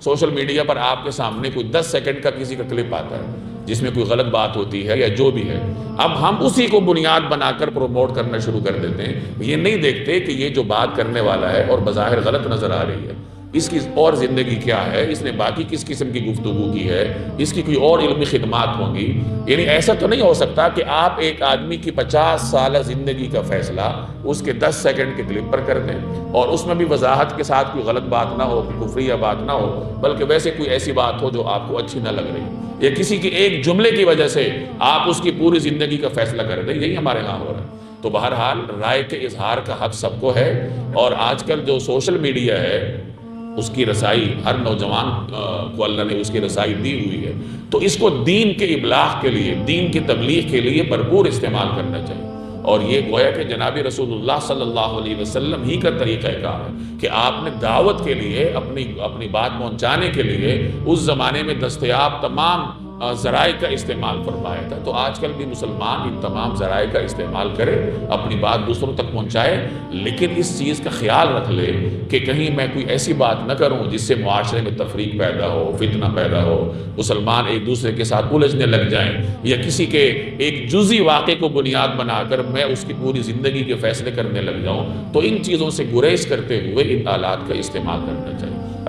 Social media پر آپ کے سامنے کوئی 10 سیکنڈ کا کسی کا کلپ آتا ہے جس میں کوئی غلط بات ہوتی ہے یا جو بھی ہے، اب ہم اسی کو بنیاد بنا کر پروموٹ کرنا شروع کر دیتے ہیں، یہ نہیں دیکھتے کہ یہ جو بات کرنے والا ہے اور بظاہر غلط نظر آ رہی ہے، اس کی اور زندگی کیا ہے، اس نے باقی کس قسم کی گفتگو کی ہے، اس کی کوئی اور علمی خدمات ہوں گی۔ یعنی ایسا تو نہیں ہو سکتا کہ آپ ایک آدمی کی 50 سالہ زندگی کا فیصلہ اس کے 10 سیکنڈ کے کلپ پر کر دیں، اور اس میں بھی وضاحت کے ساتھ کوئی غلط بات نہ ہو، کوئی کفریہ بات نہ ہو، بلکہ ویسے کوئی ایسی بات ہو جو آپ کو اچھی نہ لگ رہی، یا کسی کی ایک جملے کی وجہ سے آپ اس کی پوری زندگی کا فیصلہ کر دیں۔ یہی ہمارے ہاں ہو رہا ہے۔ تو بہرحال رائے کے اظہار کا حق سب کو ہے، اور آج کل جو سوشل میڈیا ہے اس کی رسائی ہر نوجوان کو اللہ نے اس کی رسائی دی ہوئی ہے، تو اس کو دین کے ابلاغ کے لیے، دین کی تبلیغ کے لیے بھرپور استعمال کرنا چاہیے۔ اور یہ گویا کہ جناب رسول اللہ صلی اللہ علیہ وسلم ہی کا طریقہ کار ہے کہ آپ نے دعوت کے لیے، اپنی بات پہنچانے کے لیے اس زمانے میں دستیاب تمام ذرائع کا استعمال فرمایا تھا۔ تو آج کل بھی مسلمان ان تمام ذرائع کا استعمال کرے، اپنی بات دوسروں تک پہنچائے، لیکن اس چیز کا خیال رکھ لے کہ کہیں میں کوئی ایسی بات نہ کروں جس سے معاشرے میں تفریق پیدا ہو، فتنہ پیدا ہو، مسلمان ایک دوسرے کے ساتھ الجھنے لگ جائیں، یا کسی کے ایک جزئی واقعے کو بنیاد بنا کر میں اس کی پوری زندگی کے فیصلے کرنے لگ جاؤں۔ تو ان چیزوں سے گریز کرتے ہوئے ان آلات کا استعمال کرنا چاہیے۔